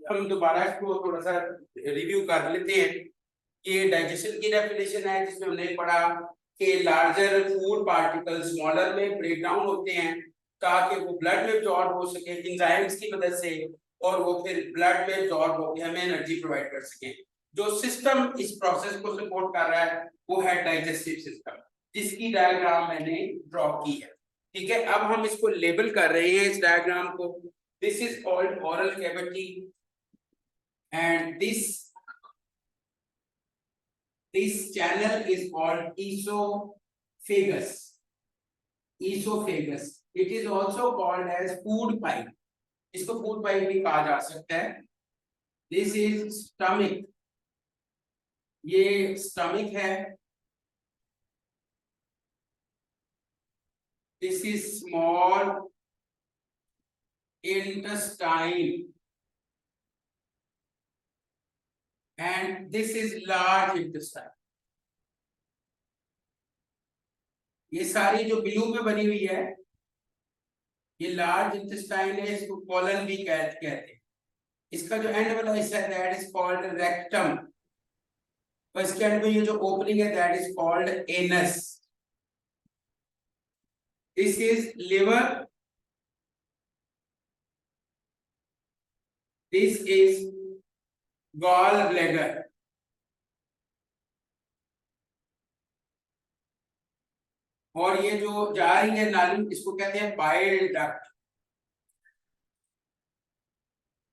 हम दोबारा इसको थोड़ा सा रिव्यू कर लेते हैं। ये डाइजेशन की डेफिनेशन है जिसमें हमने पढ़ा कि लार्जर फूड पार्टिकल स्मॉलर में ब्रेक डाउन होते हैं ताकि वो ब्लड में एब्जॉर्ब हो सके एंजाइम्स की मदद से, और वो फिर ब्लड में एब्जॉर्ब होकर हमें एनर्जी प्रोवाइड कर सके। जो सिस्टम इस प्रोसेस को सपोर्ट कर रहा है वो है डाइजेस्टिव सिस्टम, जिसकी डायग्राम मैंने ड्रॉ की है। ठीक है, अब हम इसको लेबल कर रहे हैं इस डायग्राम को। This is called oral cavity and this channel is called esophagus. Esophagus, it is also called as food pipe. इसको food pipe भी कहा जा सकता है। This is stomach, ये stomach है। This is small intestine and this is large intestine। ये सारी जो ब्लू में बनी हुई है ये लार्ज इंटेस्टाइन है, इसको कोलन भी कहते हैं। इसका जो एंड वाला हिस्सा है दैट इज कॉल्ड रेक्टम, और इसके एंड में ये जो ओपनिंग है that is called anus. This is liver, this is gall bladder, और ये जो जा रही है नाली इसको कहते हैं बाइल डक्ट।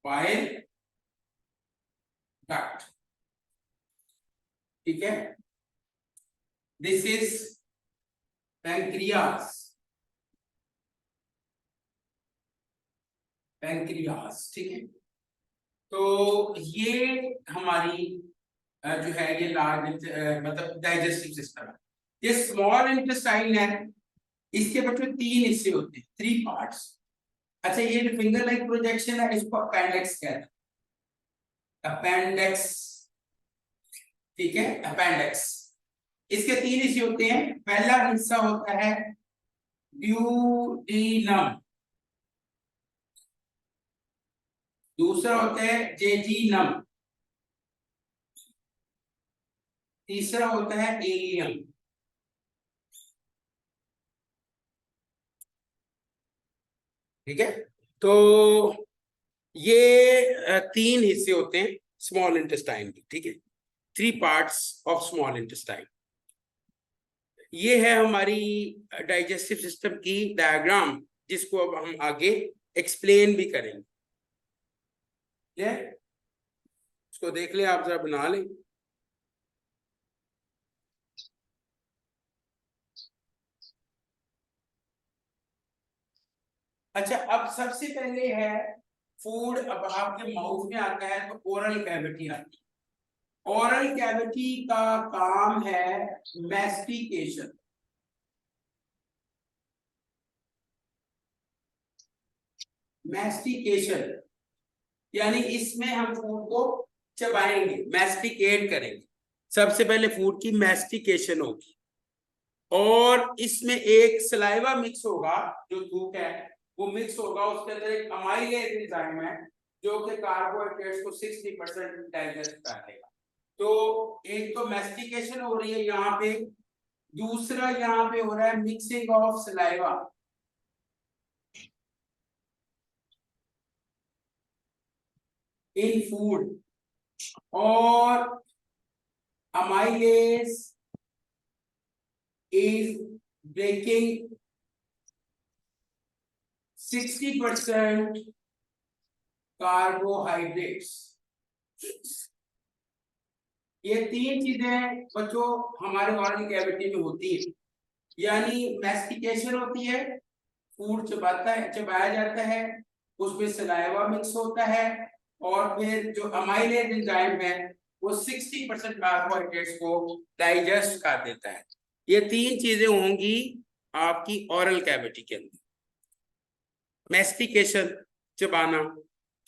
बाइल डक्ट, ठीक है। दिस इज पैंक्रियास, पैंक्रियास, ठीक है। तो ये हमारी जो है ये लार्ज मतलब डाइजेस्टिव सिस्टम है। ये स्मॉल इंटेस्टाइन है, इसके बच्चों तीन हिस्से होते हैं, 3 पार्ट्स। अच्छा, ये जो फिंगर लाइक प्रोजेक्शन है इसको अपेंडिक्स कहते हैं, अपेंडिक्स, ठीक है, अपेंडिक्स। इसके 3 हिस्से होते हैं। पहला हिस्सा होता है ड्यूडीनम, दूसरा होता है जेजीनम, तीसरा होता है एलियम। ठीक है, तो ये 3 हिस्से होते हैं स्मॉल इंटेस्टाइन के, ठीक है, 3 पार्ट्स ऑफ स्मॉल इंटेस्टाइन। ये है हमारी डाइजेस्टिव सिस्टम की डायग्राम, जिसको अब हम आगे एक्सप्लेन भी करेंगे। इसको देख ले आप, जरा बना लें। अच्छा, अब सबसे पहले है फूड, अब आपके माउथ में आता है तो ओरल कैविटी आती है। ओरल कैविटी का काम है मैस्टिकेशन, मैस्टिकेशन यानी इसमें हम फूड को चबाएंगे, मैस्टिकेट करेंगे। सबसे पहले फूड की मैस्टिकेशन होगी, और इसमें एक सलाइवा मिक्स होगा, जो थूक है वो मिक्स होगा, उसके अंदर एक अमाइलेज एंजाइम है जो कि कार्बोहाइड्रेट्स को 60% डाइजेस्ट कर देगा। तो एक तो मैस्टिकेशन हो रही है यहाँ पे, दूसरा यहाँ पे हो रहा है mixing of saliva. In food, और amylase is breaking 60% कार्बोहाइड्रेट्स। ये 3 चीजें बच्चों हमारे ओरल कैविटी में होती है, यानी मैस्टिकेशन होती है, फूड चबाया जाता है, उसमें सलाइवा मिक्स होता है, और फिर जो अमाइलेज एंजाइम है वो 60% कार्बोहाइड्रेट्स को डाइजेस्ट कर देता है। ये 3 चीजें होंगी आपकी ओरल कैविटी के अंदर, मैस्टिकेशन चबाना,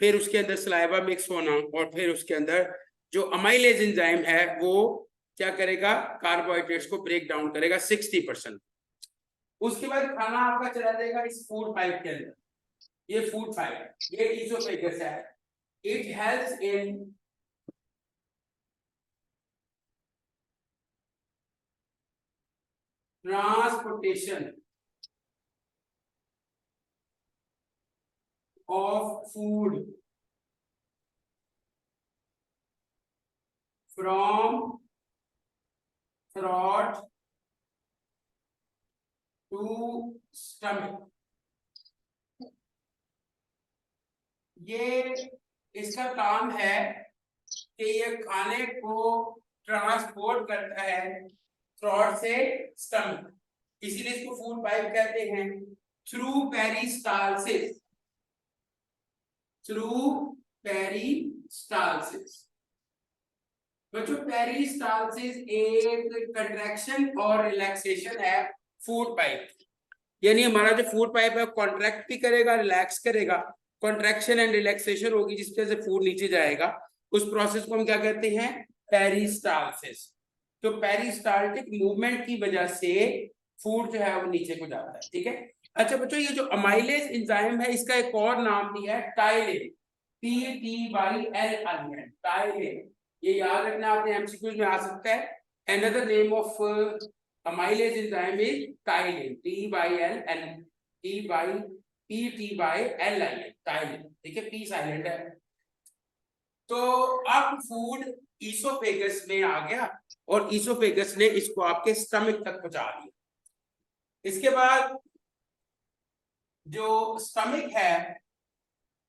फिर उसके अंदर सलाइवा मिक्स होना, और फिर उसके अंदर जो अमाइलेज एंजाइम है वो क्या करेगा, कार्बोहाइड्रेट्स को ब्रेक डाउन करेगा 60%। उसके बाद खाना आपका चला जाएगा इस फूड पाइप के अंदर। ये फूड पाइप, ये इसोफेगस है, It helps in transportation of food from throat to stomach. ये इसका काम है कि ये खाने को ट्रांसपोर्ट करता है थ्रोट से स्टमक, इसीलिए इसको फूड पाइप कहते हैं। Through peristalsis, through peristalsis. बच्चों पेरिस्टालसिस एक कंट्रैक्शन और रिलैक्सेशन है फूड पाइप, यानी हमारा जो फूड पाइप है कॉन्ट्रैक्ट भी करेगा, रिलैक्स करेगा, कॉन्ट्रैक्शन एंड रिलैक्सेशन होगी जिसकी वजह से फूड नीचे जाएगा। उस प्रोसेस को हम क्या कहते हैं? पेरिस्टालसिस। तो पेरिस्टाल्टिक मूवमेंट की वजह से फूड जो है वो नीचे को जाता है, ठीक है। अच्छा बच्चों, ये जो अमाइलेज एंजाइम है इसका एक और नाम दिया है टाइलिन, TYLIN, टाइलिन। ये याद रखना, आपने एमसीक्यूज में आ सकता है। Another name of amylase enzyme is tyline, TYLIN, tyline, ठीक है, P साइलेंट है। तो अब फूड ईसोफेगस में आ गया और ईसोफेगस ने इसको आपके स्टमक तक पहुंचा दिया। इसके बाद जो स्टमक है,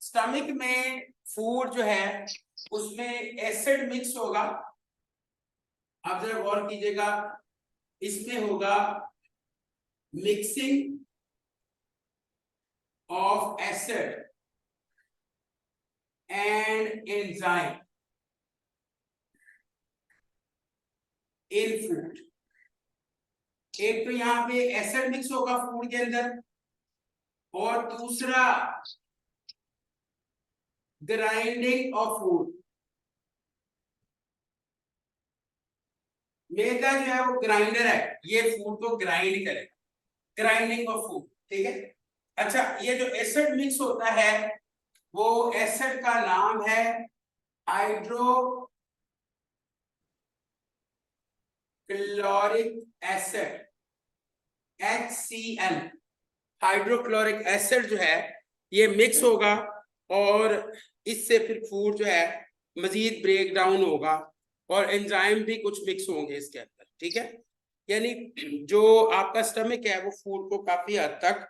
स्टमक में फूड जो है उसमें एसिड मिक्स होगा। आप जरा गौर कीजिएगा, इसमें होगा mixing of acid and enzyme in food. एक तो यहाँ पे एसिड मिक्स होगा फूड के अंदर, और दूसरा ग्राइंडिंग ऑफ फूड। मैदा जो है वो ग्राइंडर है, ये फूड को ग्राइंड करेगा, ग्राइंडिंग ऑफ फूड, ठीक है। अच्छा, ये जो एसिड मिक्स होता है वो एसिड का नाम है hydrochloric acid, HCl। Hydrochloric acid जो है ये मिक्स होगा और इससे फिर फूड जो है मजीद ब्रेक डाउन होगा और एंजाइम भी कुछ मिक्स होंगे इसके अंदर, ठीक है। यानी जो आपका स्टमक है वो फूड को काफी हद तक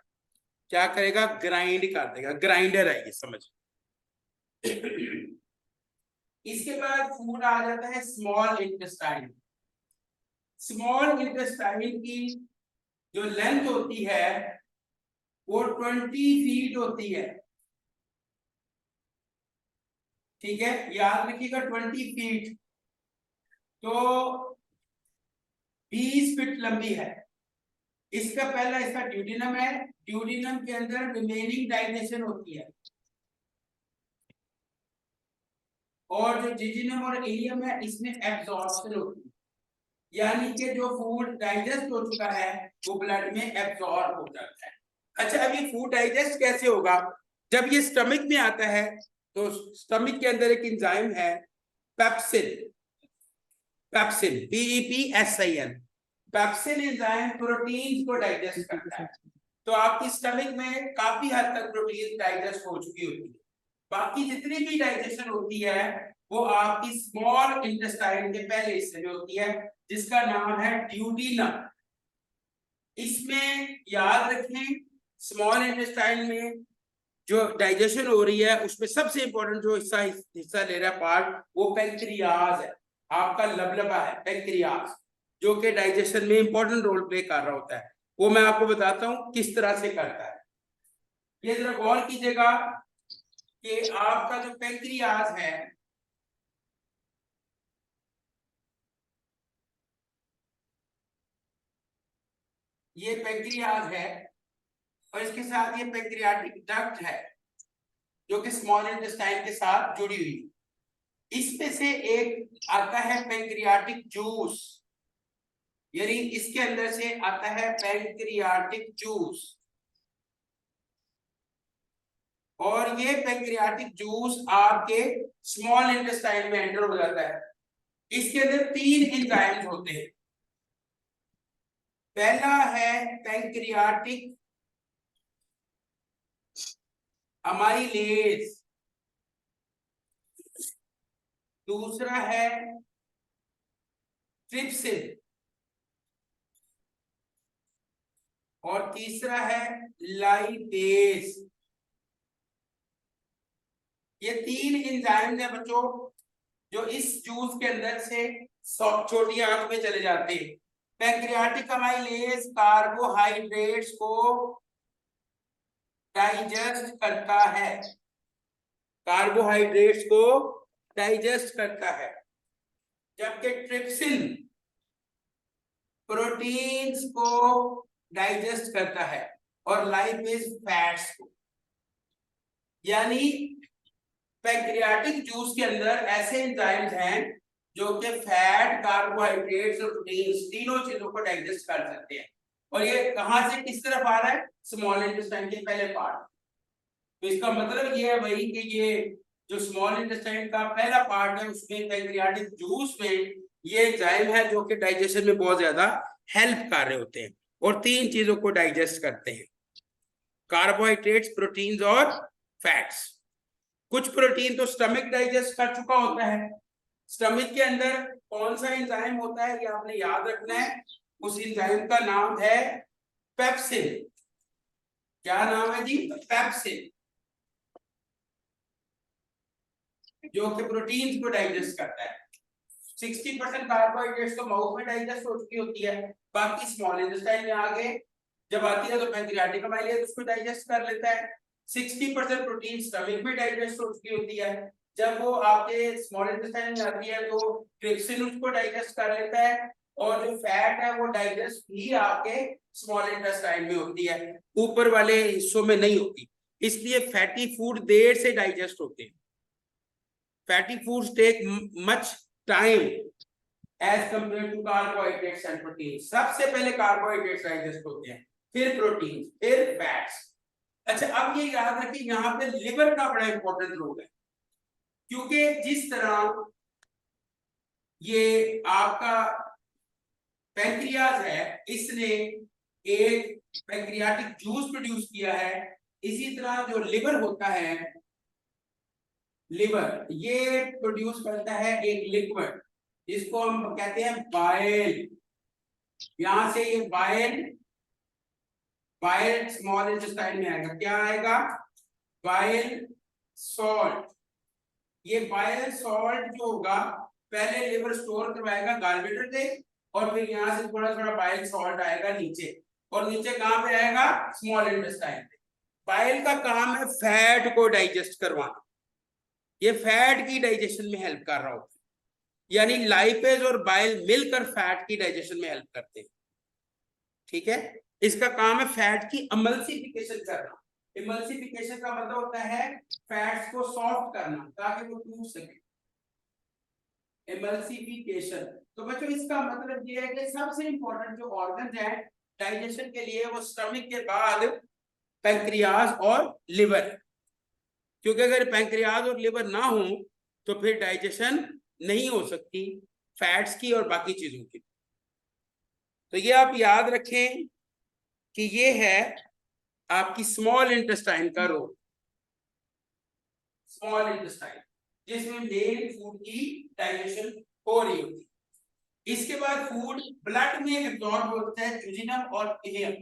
क्या करेगा? ग्राइंड कर देगा, ग्राइंडर है ये, समझ। इसके बाद फूड आ जाता है स्मॉल इंटेस्टाइन। स्मॉल इंटेस्टाइन की जो लेंथ होती है वो 20 फीट होती है, ठीक है, याद रखिएगा 20 फीट, तो 20 फीट लंबी है। इसका पहला इसका ड्यूडिनम है, ड्यूडिनम के अंदर रिमेनिंग डाइजेशन होती है, और जो जिजिनम और इलियम है इसमें एब्जॉर्प्शन होती है, यानी कि जो फूड डाइजेस्ट हो चुका है वो ब्लड में एब्जॉर्ब हो जाता है। अच्छा, अब ये फूड डाइजेस्ट कैसे होगा? जब ये स्टमक में आता है तो स्टमक के अंदर एक एंजाइम है pepsin, pepsin, PEPSIN। Pepsin enzyme proteins को डाइजेस्ट करता है, तो आपकी स्टमक में काफी हद तक प्रोटीन डाइजेस्ट हो चुकी होती है। बाकी जितनी भी डाइजेशन होती है वो आपकी स्मॉल इंटेस्टाइन के पहले हिस्से में होती है, जिसका नाम है ड्यूडिनम। इसमें याद रखें, स्मॉल इंटेस्टाइन में जो डाइजेशन हो रही है उसमें सबसे इंपॉर्टेंट जो हिस्सा ले रहा है पार्ट, वो पेंक्रियाज है, आपका लबलबा है पेंक्रियाज, जो कि डाइजेशन में इंपॉर्टेंट रोल प्ले कर रहा होता है। वो मैं आपको बताता हूं किस तरह से करता है। ये जरा गौर कीजिएगा कि आपका जो पेंक्रियाज है, ये पेंक्रियाज है और इसके साथ ये पेंक्रियाटिक डक्ट है जो कि स्मॉल इंटेस्टाइन के साथ जुड़ी हुई है। इसमें से एक आता है पेंक्रियाटिक जूस, यानी इसके अंदर से आता है पेंक्रियाटिक जूस, और ये पैंक्रियाटिक जूस आपके स्मॉल इंटेस्टाइन में एंटर हो जाता है। इसके अंदर 3 एंजाइम्स होते हैं। पहला है पैंक्रियाटिक अमाइलेज, दूसरा है ट्रिप्सिन और तीसरा है लाइपेज। ये 3 एंजाइम्स हैं बच्चों जो इस जूस के अंदर से छोटी आंत में चले जाते हैं। पैंक्रियाटिक अमाइलेज कार्बोहाइड्रेट्स को डाइजेस्ट करता है, कार्बोहाइड्रेट्स को डाइजेस्ट करता है, जबकि ट्रिप्सिन प्रोटीन्स को डाइजेस्ट करता है और लाइपेज फैट्स को। यानी पैंक्रियाटिक जूस के अंदर ऐसे एंजाइम्स हैं जो कि फैट, कार्बोहाइड्रेट्स और प्रोटीन्स तीनों चीजों को डाइजेस्ट कर सकते हैं। और ये कहां से किस तरफ आ रहा है? स्मॉल इंटेस्टाइन के पहले पार्ट। तो इसका मतलब ये है भाई कि ये जो स्मॉल इंटेस्टाइन का पहला पार्ट है उसमें पैंक्रियाटिक जूस में ये एंजाइम है जो कि डाइजेशन में बहुत ज्यादा हेल्प कर रहे होते हैं और 3 चीजों को डाइजेस्ट करते हैं, कार्बोहाइड्रेट्स, प्रोटीन्स और फैट्स। कुछ प्रोटीन तो स्टमक डाइजेस्ट कर चुका होता है। स्टमक के अंदर कौन सा एंजाइम होता है ये आपने याद रखना है। उस एंजाइम का नाम है पेप्सिन। क्या नाम है जी? पेप्सिन, जो कि प्रोटीन्स को डाइजेस्ट करता है। 60% कार्बोहाइड्रेट्स तो माउथ में डाइजेस्ट हो चुकी होती है, बाकी स्मॉल इंटेस्टाइन में आगे जब आती है तो पैंक्रियाटिक अमाइलेज उसको डाइजेस्ट कर लेता है। 60% प्रोटीन स्टमक में डाइजेस्ट हो चुकी होती है, जब वो आपके स्मॉल इंटेस्टाइन में आती है तो ट्रिप्सिन उसको डाइजेस्ट कर लेता है और जो फैट है वो डाइजेस्ट भी आपके स्मॉल इंटेस्टाइन में होती है, ऊपर वाले हिस्सों में नहीं होती। इसलिए फैटी फूड देर से डाइजेस्ट होते हैं। Fatty foods take much time as compare to carbohydrates and protein. सबसे पहले कार्बोहाइड्रेट्स डाइजेस्ट होते हैं, फिर प्रोटीन, फिर फैट्स। अच्छा, अब ये याद रखिए यहाँ पे लिवर का बड़ा इंपॉर्टेंट रोल है, क्योंकि जिस तरह ये आपका पैंक्रियाज है, इसने एक पैंक्रियाटिक जूस प्रोड्यूस किया है, इसी तरह जो लिवर होता है, लिवर ये प्रोड्यूस करता है एक लिक्विड जिसको हम कहते हैं बाइल। यहां से ये बाइल स्मॉल इंटेस्टाइन में आएगा। क्या आएगा? Bile salt. ये बाइल सॉल्ट जो होगा पहले लिवर स्टोर करवाएगा गालब्लैडर से, और फिर यहाँ से थोड़ा थोड़ा बाइल सॉल्ट आएगा नीचे, और नीचे कहां पे आएगा? स्मॉल इंटेस्टाइन पे। बाइल का काम है फैट को डाइजेस्ट करवाना, ये फैट की डाइजेशन में हेल्प कर रहा होता है। यानी लाइपेज और बाइल मिलकर फैट की डाइजेशन में हेल्प करते हैं। ठीक है, इसका काम है फैट की एमल्सिफिकेशन करना। एमल्सिफिकेशन का मतलब होता है फैट्स को सॉफ्ट करना ताकि वो टूट सके, एमल्सिफिकेशन। तो बच्चों इसका मतलब ये है कि सबसे इंपॉर्टेंट जो ऑर्गन है डाइजेशन के लिए वो स्टमक के बाद पैंक्रियाज और लिवर है, क्योंकि अगर पैंक्रियाज और लिवर ना हो तो फिर डाइजेशन नहीं हो सकती फैट्स की और बाकी चीजों की। तो ये आप याद रखें कि ये है आपकी स्मॉल इंटेस्टाइन का रोल। स्मॉल इंटेस्टाइन जिसमें मेन फूड की डाइजेशन हो रही होती है। इसके बाद फूड ब्लड में एब्जॉर्ब होता है, ड्यूजिनम और इलियम।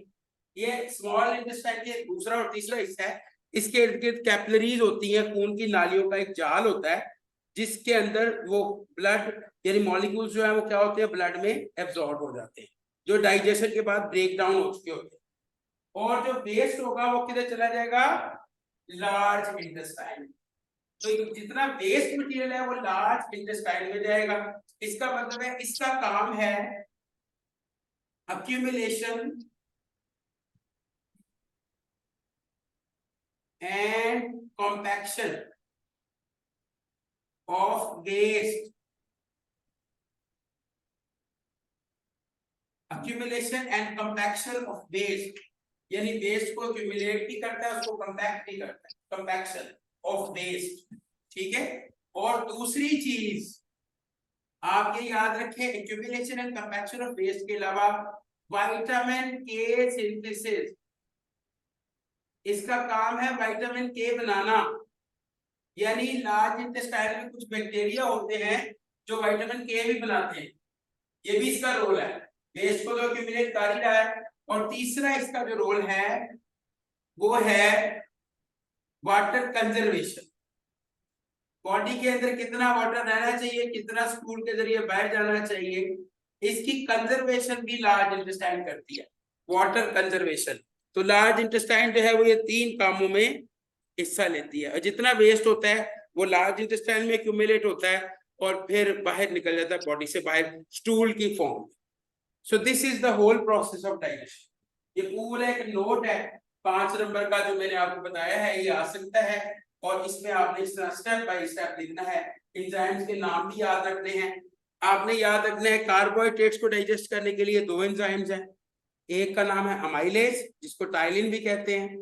ये स्मॉल इंटेस्टाइन के दूसरा और तीसरा हिस्सा है। इसके इर्द गिर्द कैपिलरीज होती हैं, खून की नालियों का एक जाल होता है जिसके अंदर वो ब्लड यानी मॉलिक्यूल्स जो है वो क्या होते हैं, ब्लड में एब्जॉर्ब हो जाते हैं, जो डाइजेशन के बाद ब्रेक डाउन हो चुके होते हैं। और जो वेस्ट होगा वो किधर चला जाएगा? Large intestine. तो जितना वेस्ट मटेरियल है वो लार्ज इंटेस्टाइन में जाएगा। इसका मतलब है इसका काम है accumulation and compaction of waste, accumulation and compaction of waste। यानी वेस्ट को एक्यूमुलेट भी करता है, उसको कंपैक्ट भी करता है, कंपैक्शन ऑफ वेस्ट, ठीक है। और दूसरी चीज आप ये याद रखें, accumulation and compaction of waste के अलावा विटामिन के सिंथेसिस, इसका काम है विटामिन के बनाना। यानी लार्ज इंटेस्टाइन में कुछ बैक्टीरिया होते हैं जो विटामिन के भी बनाते हैं, ये भी इसका रोल है। वेस्ट को तो एक्यूमुलेट कर ही रहा है। और तीसरा इसका जो रोल है वो है वाटर कंजर्वेशन। बॉडी के अंदर कितना वाटर रहना चाहिए, कितना स्टूल के जरिए बाहर जाना चाहिए, इसकी कंजर्वेशन भी लार्ज इंटेस्टाइन करती है, वाटर कंजर्वेशन। तो लार्ज इंटेस्टाइन जो है वो ये 3 कामों में हिस्सा लेती है। और जितना वेस्ट होता है वो लार्ज इंटेस्टाइन में एक्यूमुलेट होता है और फिर बाहर निकल जाता है बॉडी से बाहर स्टूल की form. So this is the whole process of digestion. ये पूरा एक नोट है 5 नंबर का जो मैंने आपको बताया है, ये आ सकता है और इसमें आपने इस तरह स्टेप बाय स्टेप लिखना है। एंजाइम्स के नाम भी याद रखने हैं। आपने याद रखना है कार्बोहाइड्रेट्स को डाइजेस्ट करने के लिए 2 एंजाइम्स हैं। एक का नाम है अमाइलेज, जिसको टाइलिन भी कहते हैं,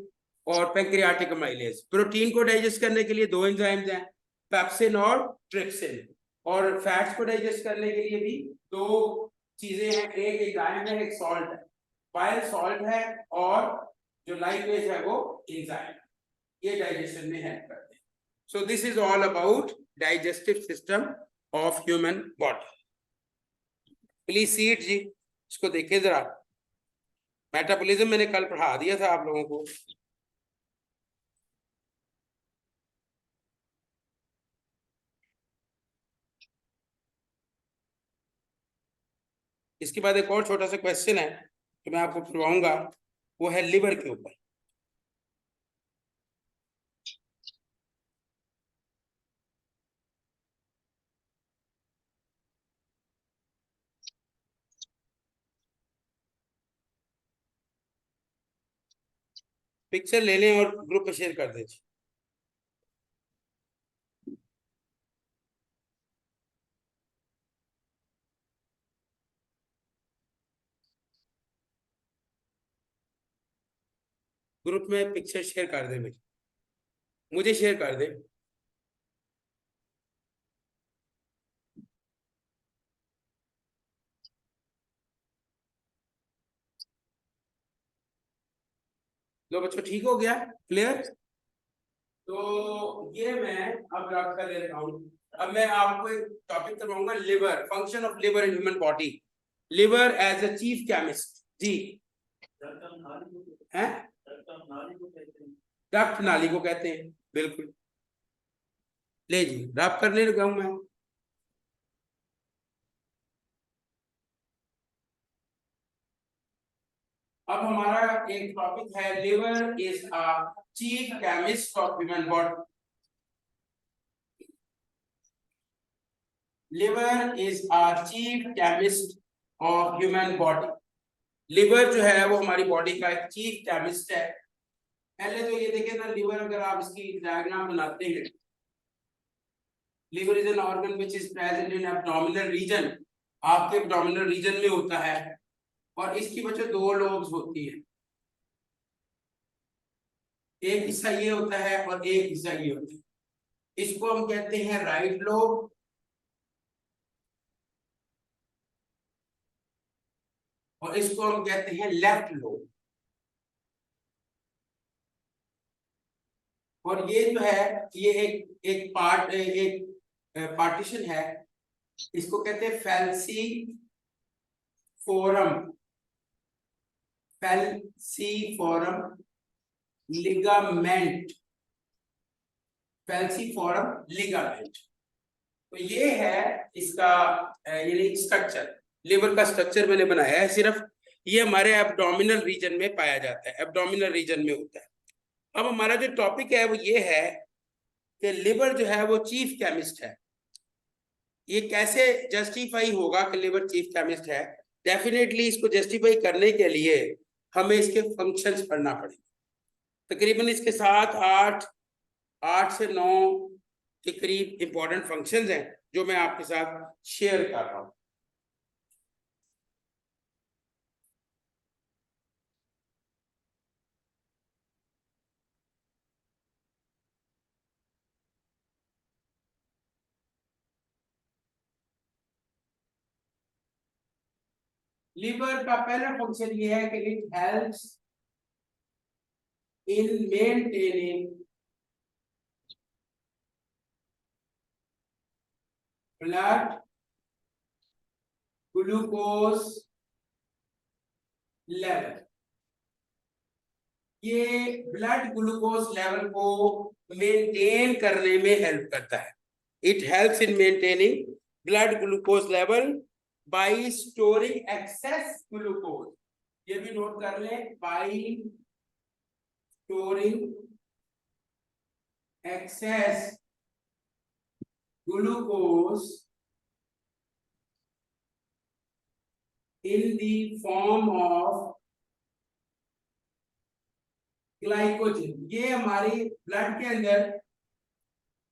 और पैंक्रियाटिक अमाइलेज। प्रोटीन को डाइजेस्ट करने के लिए 2 एंजाइम्स हैं, पेप्सिन और ट्रिप्सिन। और फैट्स को डाइजेस्ट करने के लिए भी 2 चीजें हैं, एक एंजाइम है, एक सॉल्ट है। बाइल सॉल्ट है और जो लाइपेज है वो एंजाइम, ये डाइजेशन में हेल्प करते हैं। So this is all about digestive system of human body. Please seat जी, इसको देखिए जरा। मेटाबॉलिज्म मैंने कल पढ़ा दिया था आप लोगों को। इसके बाद एक और छोटा सा क्वेश्चन है जो मैं आपको करवाऊंगा, वो है लिवर के ऊपर। पिक्चर ले लें और ग्रुप पे शेयर कर दीजिए। ग्रुप में पिक्चर शेयर कर दे, मुझे शेयर कर दे। लो बच्चों, ठीक हो गया, क्लियर। तो ये मैं अब रख कर लेता हूँ। अब मैं आपको एक टॉपिक करवाऊंगा, liver, function of liver in human body. Liver as a chief chemist जी है, रक्त नाली को कहते हैं, बिल्कुल। ले जी, रब करने लगा हूं मैं। अब हमारा एक टॉपिक है, liver is a chief chemist of human body. Liver is a chief chemist of human body. Liver जो है वो हमारी बॉडी का एक चीफ केमिस्ट है। पहले तो ये देखिए ना, लिवर अगर आप इसकी डायग्राम बनाते हैं, liver is an organ which is present in abdominal region, आपके एब्डोमिनल रीजन में होता है। और इसकी वजह 2 लोब्स होती है, एक हिस्सा ये होता है और एक हिस्सा ये होता है। इसको हम कहते हैं राइट लोब, और इसको हम कहते हैं लेफ्ट लोब। और ये जो है ये एक पार्टीशन है, इसको कहते हैं फैल्सी फोरम, फैल्सीफोरम लिगामेंट, फैल्सीफोरम लिगामेंट। तो ये है इसका ये स्ट्रक्चर, लिवर का स्ट्रक्चर मैंने बनाया है सिर्फ। ये हमारे एब्डोमिनल रीजन में पाया जाता है, एब्डोमिनल रीजन में होता है। अब हमारा जो टॉपिक है वो ये है कि लिवर जो है वो चीफ केमिस्ट है। ये कैसे जस्टिफाई होगा कि लिवर चीफ केमिस्ट है? डेफिनेटली इसको जस्टिफाई करने के लिए हमें इसके फंक्शंस पढ़ना पड़ेगा। तकरीबन इसके साथ 8 से 9 के करीब इंपॉर्टेंट फंक्शंस हैं जो मैं आपके साथ शेयर कर रहा हूं। लीवर का पहला फंक्शन ये है कि it helps in maintaining blood glucose level. ये ब्लड ग्लूकोज लेवल को मेंटेन करने में हेल्प करता है। It helps in maintaining blood glucose level by storing access glucose. ये भी नोट कर लें, bye storing access glucose in the form of glycogen. ये हमारी ब्लड के अंदर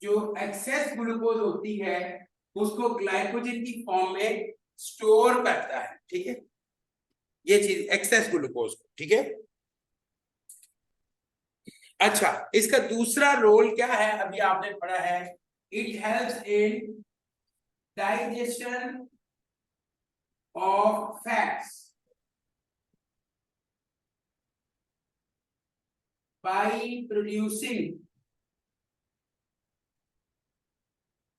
जो एक्सेस ग्लूकोज होती है उसको ग्लाइकोजन की फॉर्म में स्टोर करता है। ठीक है, ये चीज एक्सेस ग्लूकोज, ठीक है। अच्छा, इसका दूसरा रोल क्या है, अभी आपने पढ़ा है, it helps in digestion of fats by producing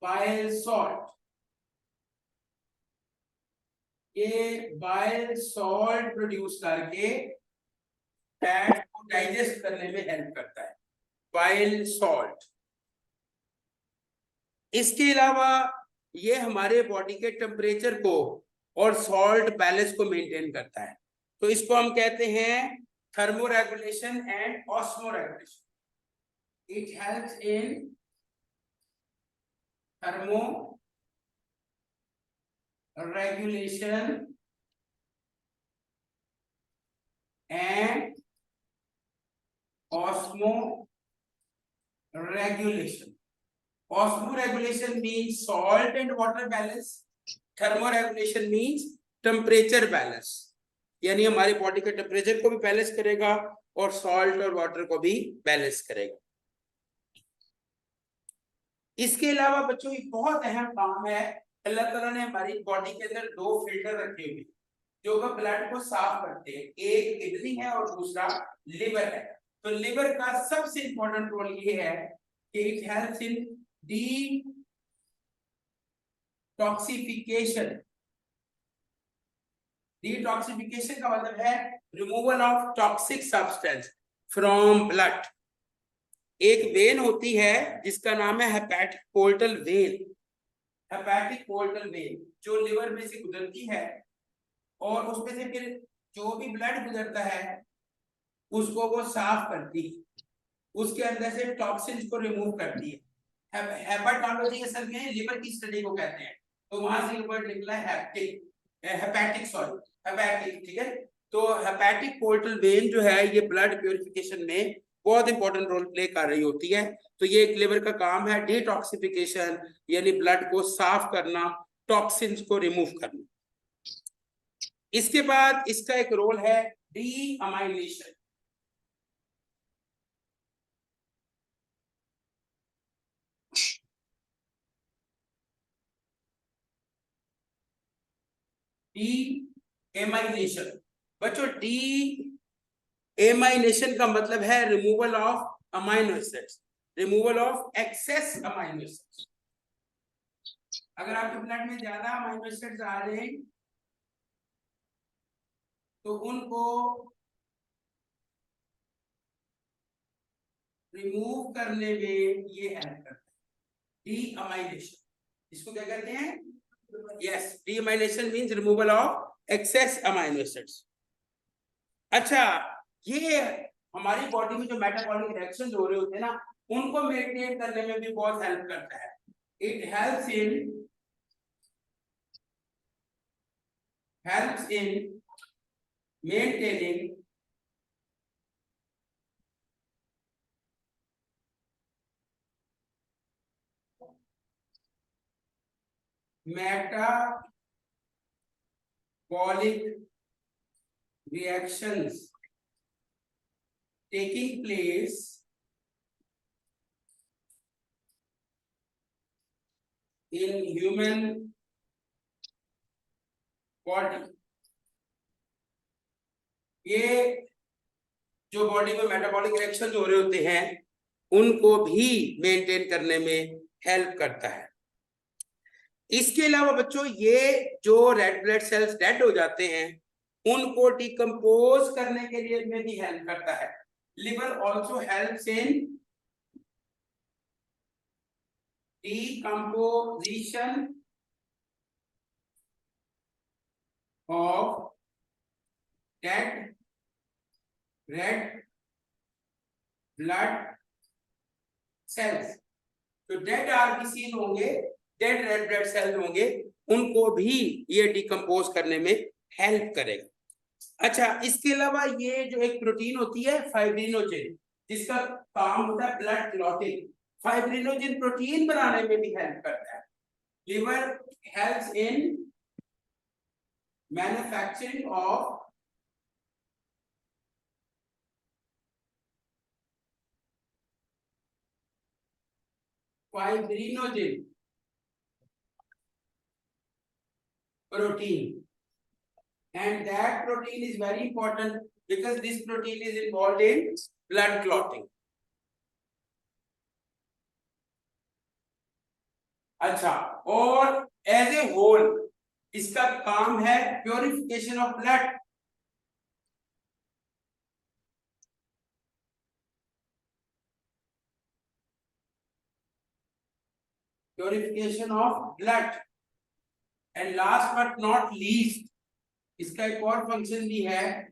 bile salt। ये बाइल सॉल्ट प्रोड्यूस करके फैट को डाइजेस्ट करने में हेल्प करता है, बाइल सॉल्ट। इसके अलावा ये हमारे बॉडी के टेम्परेचर को और सॉल्ट बैलेंस को मेंटेन करता है। तो इसको हम कहते हैं thermoregulation and osmoregulation. It helps in thermo regulation and osmoregulation। Osmoregulation means salt and water balance, thermoregulation means temperature balance, यानी हमारी बॉडी के टेम्परेचर को भी बैलेंस करेगा और सॉल्ट और वाटर को भी बैलेंस करेगा। इसके अलावा बच्चों एक बहुत अहम काम है, अल्लाह ताला ने हमारी बॉडी के अंदर दो फिल्टर रखे हुए जो कि ब्लड को साफ करते हैं, एक किडनी है और दूसरा लिवर है। तो लिवर का सबसे इंपॉर्टेंट रोल ये है कि it helps in detoxification. Detoxification का मतलब है removal of toxic substance from blood. एक वेन होती है जिसका नाम है hepatic portal vein. Hepatic portal vein जो लिवर में से गुजरती है और उसमें से फिर जो भी ब्लड गुजरता है उसको वो साफ करती है, उसके अंदर से टॉक्सिन्स को रिमूव करती है। हेपेटोलॉजी असल में लिवर की स्टडी को कहते हैं, तो वहां से वर्ड निकला है हेपेटिक, हेपेटिक सॉरी हेपेटिक, ठीक है। तो हेपेटिक पोर्टल वेन जो है ये ब्लड प्यूरिफिकेशन में बहुत इंपॉर्टेंट रोल प्ले कर रही होती है। तो ये एक लिवर का काम है डिटॉक्सिफिकेशन, यानी ब्लड को साफ करना, टॉक्सिन्स को रिमूव करना। इसके बाद इसका एक रोल है डीअमाइलेशन। डीएमाइलेशन बच्चों, डीएमाइलेशन का मतलब है removal of amino acids, removal of excess amino acids. अगर आपके ब्लड में ज्यादा अमाइनो एसिड्स आ रहे हैं तो उनको रिमूव करने में ये हेल्प करता है डीअमाइलेशन। इसको क्या कहते हैं? Yes, deamination means removal of excess amino acids. अच्छा, ये हमारी बॉडी में जो मेटाबॉलिक रिएक्शन हो रहे होते हैं ना उनको मेंटेन करने में भी बहुत हेल्प करता है। It helps in maintaining metabolic reactions taking place in human body ये जो बॉडी में मेटाबॉलिक रिएक्शन हो रहे होते हैं उनको भी मेंटेन करने में हेल्प करता है। इसके अलावा बच्चों ये जो रेड ब्लड सेल्स डेड हो जाते हैं उनको डिकम्पोज करने के लिए में भी हेल्प करता है। Liver also helps in decomposition of dead red blood cells। तो डेड आरबीसी होंगे, डेड रेड ब्लड सेल होंगे, उनको भी ये डिकम्पोज करने में हेल्प करेगा। अच्छा, इसके अलावा ये जो एक प्रोटीन होती है फाइब्रिनोजेन, जिसका काम होता है ब्लड क्लॉटिंग, फाइब्रिनोजेन प्रोटीन बनाने में भी हेल्प करता है। Liver helps in manufacturing of fibrinogen protein, and that protein is very important because this protein is involved in blood clotting। अच्छा, और एज ए होल इसका काम है purification of blood. Purification of blood, and last but not least इसका एक और function भी है,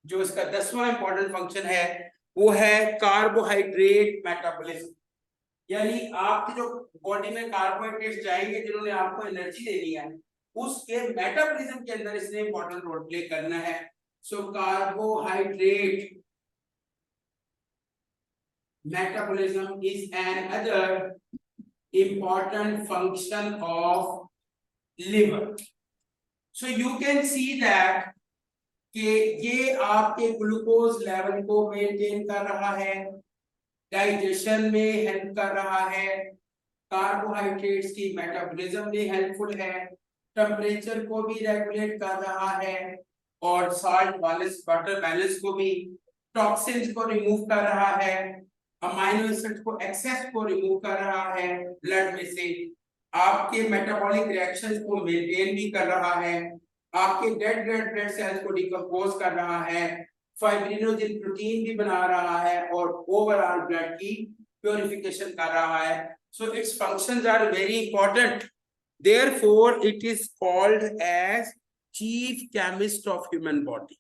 जो इसका 10वां इंपॉर्टेंट फंक्शन है, वो है कार्बोहाइड्रेट मेटाबॉलिज्म। यानी आपकी जो बॉडी में कार्बोहाइड्रेट्स जाएंगे जिन्होंने आपको एनर्जी देनी है, उसके मेटाबॉलिज्म के अंदर इसने इंपॉर्टेंट रोल प्ले करना है। So carbohydrate metabolism is another important function of liver। So you can see that कि ये आपके ग्लूकोज लेवल को मेंटेन कर रहा है, डाइजेशन में हेल्प कर रहा है, कार्बोहाइड्रेट्स की मेटाबॉलिज्म में हेल्पफुल है, टेम्परेचर को भी रेगुलेट कर रहा है, और साल्ट बैलेंस वाटर बैलेंस को भी, टॉक्सिन्स को रिमूव कर रहा है, अमाइनो एसिड को एक्सेस को रिमूव कर रहा है ब्लड में से, आपके मेटाबॉलिक रिएक्शंस को मेंटेन भी कर रहा है, आपके डेड रेड ब्लड सेल्स को डिकम्पोज कर रहा है, फाइब्रिनोजेन प्रोटीन भी बना रहा है, और ओवरऑल ब्लड की प्योरिफिकेशन कर रहा है। So its functions are very important, therefore it is called as chief chemist of human body।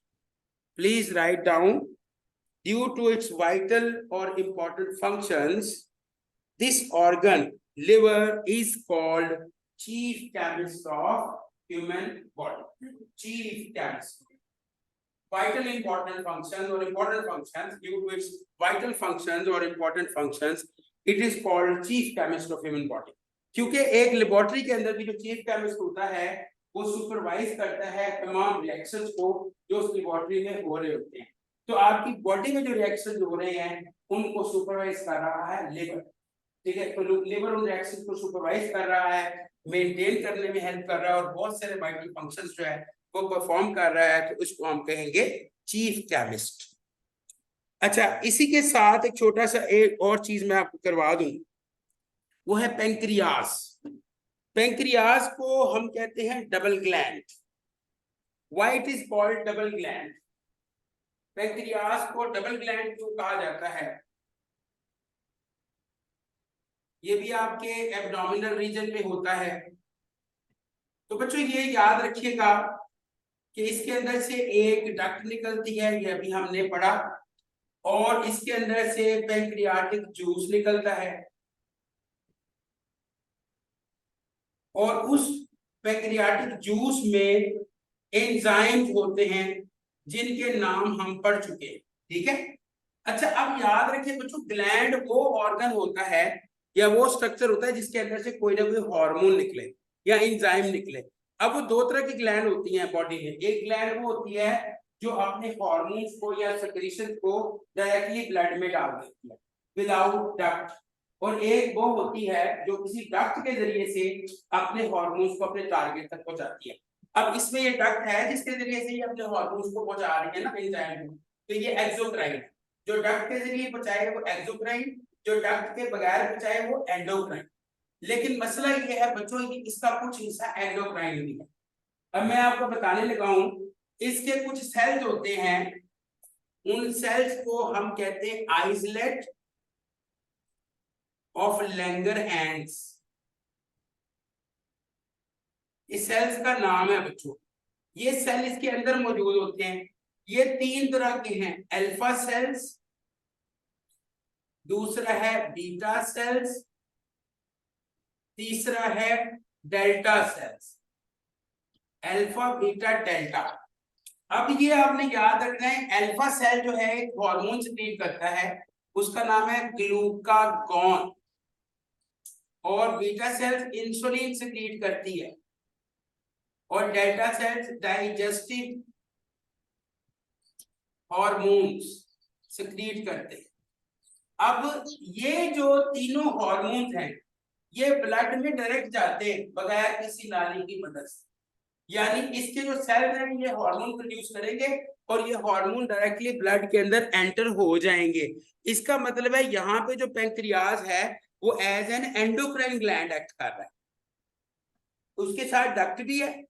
Please write down, due to its vital or important functions, this organ liver is called chief chemist of human body। chief chemist, vital important functions or important functions, due to its vital functions or important functions, it is called chief chemist of human body। क्योंकि एक laboratory के अंदर भी जो chief chemist होता है वो supervise करता है तमाम रिएक्शंस को जो उस लेबोरेटरी में हो रहे होते हैं। तो आपकी बॉडी में जो रिएक्शन हो रहे हैं उनको सुपरवाइज कर रहा है लिवर। ठीक है, तो लिवर उन रिएक्शन को सुपरवाइज कर रहा है, मेंटेन करने में हेल्प कर रहा है, और बहुत सारे वाइटल फंक्शंस जो है वो परफॉर्म कर रहा है, तो उसको हम कहेंगे चीफ केमिस्ट। अच्छा, इसी के साथ एक छोटा सा एक और चीज मैं आपको करवा दूं, वो है पेंक्रियास। पेंक्रियास को हम कहते हैं double gland. Why it is called double gland? Pancreas को डबल ग्लैंड क्यों कहा जाता है? ये भी आपके एब्डोमिनल रीजन में होता है। तो बच्चों ये याद रखिएगा कि इसके अंदर से एक डक्ट निकलती है, ये अभी हमने पढ़ा, और इसके अंदर से पेंक्रियाटिक जूस निकलता है, और उस पैंक्रियाटिक जूस में एंजाइम्स होते हैं जिनके नाम हम पढ़ चुके हैं। ठीक है, अच्छा अब याद रखिए बच्चों, ग्लैंड वो ऑर्गन होता है या वो स्ट्रक्चर होता है जिसके अंदर से कोई ना कोई हार्मोन निकले या एंजाइम निकले। अब वो दो तरह की ग्लैंड होती हैं बॉडी में। एक ग्लैंड वो होती है जो अपने हार्मोन्स को या सेक्रेशन को डायरेक्टली ब्लड में डाल देती है विदाउट डक्ट, और एक वो होती है जो किसी डक्ट के जरिए से अपने हार्मोन्स को अपने टारगेट तक पहुंचाती है। अब इसमें ये डक्ट है जिसके जरिए से ये अपने हार्मोन्स को पहुंचा रही है ना एंजाइम को, तो ये एक्सोक्राइन है। जो डक्ट के जरिए पहुंचाए वो एक्सोक्राइन, जो डक्ट के बगैर पहुंचाए वो एंडोक्राइन। लेकिन मसला ये है बच्चों कि इसका कुछ हिस्सा एंडोक्राइन भी है। अब मैं आपको बताने लगा हूं, इसके कुछ सेल्स होते हैं, उन सेल्स को हम कहते हैं आइसलेट ऑफ लैंगरहैंस। इस सेल्स का नाम है बच्चों, ये सेल इसके अंदर मौजूद होते हैं। ये 3 तरह के हैं, अल्फा सेल्स, दूसरा है बीटा सेल्स, तीसरा है delta sales. Alpha beta delta. अब ये आपने याद रखना है, अल्फा सेल जो है एक हार्मोन सिक्रीट करता है, उसका नाम है ग्लूकागॉन, और बीटा सेल्स इंसुलिन सिक्रीट करती है, और delta sales digestive hormones secrete करते हैं। अब ये जो तीनों हार्मोन्स हैं ये ब्लड में डायरेक्ट जाते हैं बगैर किसी नाली की मदद से, यानी इसके जो सेल्स हैं ये हार्मोन प्रोड्यूस करेंगे और ये हार्मोन डायरेक्टली ब्लड के अंदर एंटर हो जाएंगे। इसका मतलब है यहाँ पे जो पैंक्रियाज है वो as an endocrine gland act कर रहा है, उसके साथ डक्ट भी है,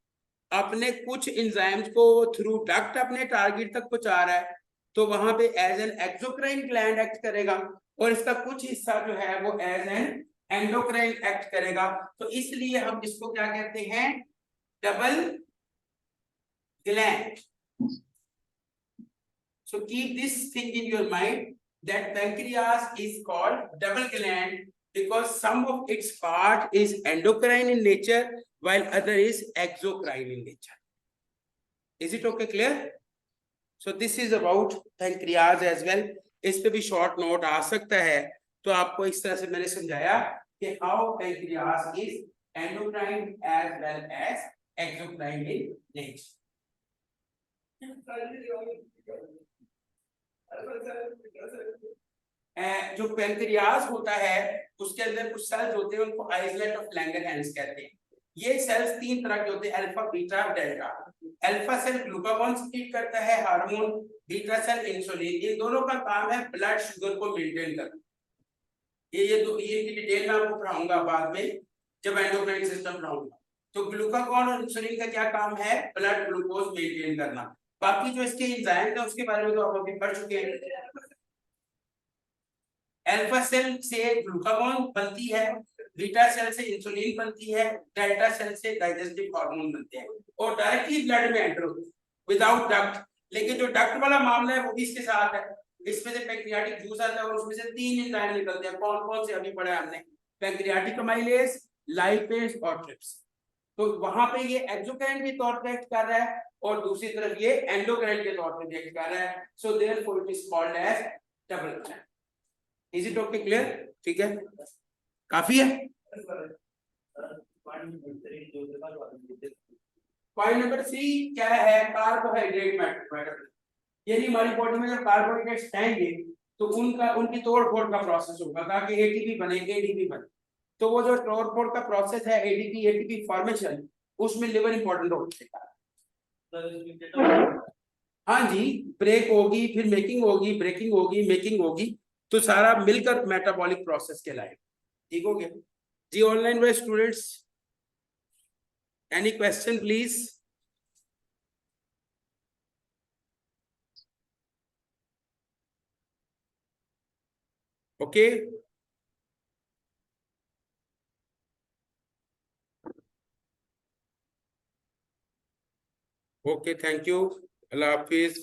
अपने कुछ एंजाइम्स को थ्रू डक्ट अपने टारगेट तक पहुंचा रहा है, तो वहां पे as an exocrine gland act करेगा, और इसका कुछ हिस्सा जो है वो एज एन एंडोक्राइन एक्ट करेगा। तो इसलिए हम इसको क्या कहते हैं, double gland. So keep this thing in your mind that pancreas is called double gland because some of its part is endocrine in nature while other is exocrine in nature. Is it okay, clear? So this is about pancreas as well. इस पे भी short note आ सकता है, तो आपको इस तरह से मैंने समझाया कि how pancreas is endocrine as well as exocrine in nature. जो पैंक्रियाज होता है उसके अंदर कुछ सेल्स होते हैं, उनको आइसोलेट ऑफ लैंगरहैंस कहते हैं। ये सेल्स 3 तरह के होते हैं, अल्फा बीटा और delta. Alpha cell glucagon secrete करता है हार्मोन, बीटा सेल इंसुलिन। इन दोनों का काम है ब्लड शुगर को मेंटेन करना। ये की डिटेल में आपको पढ़ाऊंगा बाद में जब एंडोक्राइन सिस्टम पढ़ाऊंगा। तो ग्लूकागॉन और इंसुलिन का क्या काम है, ब्लड ग्लूकोज मेंटेन करना। बाकी जो इसके एंजाइम है उसके बारे में तो आप अभी पढ़ चुके हैं। अल्फा सेल से ग्लूकागॉन बनती है, बीटा सेल से इंसुलिन बनती है, डेल्टा सेल से डाइजेस्टिव हार्मोन बनते हैं और डायरेक्टली ब्लड में एंटर होते हैं विदाउट डक्ट। लेकिन जो डक्ट वाला मामला है वो भी इसके साथ है। इसमें से पैंक्रियाटिक जूस आता है और उसमें से 3 एंजाइम निकलते हैं। कौन कौन से अभी पढ़ा हमने, पैंक्रियाटिक अमाइलेज, लाइपेज और ट्रिप्सिन। तो वहां पे ये एक्सोक्राइन के तौर पे एक्ट कर रहा है और दूसरी तरफ ये एंडोक्राइन के तौर पे भी एक्ट कर रहा है। So therefore it is called as double gland. Is it okay, clear? ठीक है, काफी है। पॉइंट नंबर 3 क्या है, कार्बोहाइड्रेट मैटर। यानी हमारी बॉडी में जब कार्बोहाइड्रेट्स आएंगे तो उनकी तोड़ फोड़ का प्रोसेस होगा ताकि एटीपी बने, एडीपी बने। तो वो जो तोड़ फोड़ का प्रोसेस है, एडीपी एटीपी फॉर्मेशन, उसमें लिवर इंपॉर्टेंट रोल प्ले हाँ जी, ब्रेक होगी, फिर मेकिंग होगी, ब्रेकिंग होगी, मेकिंग होगी, तो सारा मिलकर मेटाबॉलिक प्रोसेस कहलाएगा। ठीक हो गया जी? ऑनलाइन में students, any question please? Okay, okay, thank you, Allah Hafiz.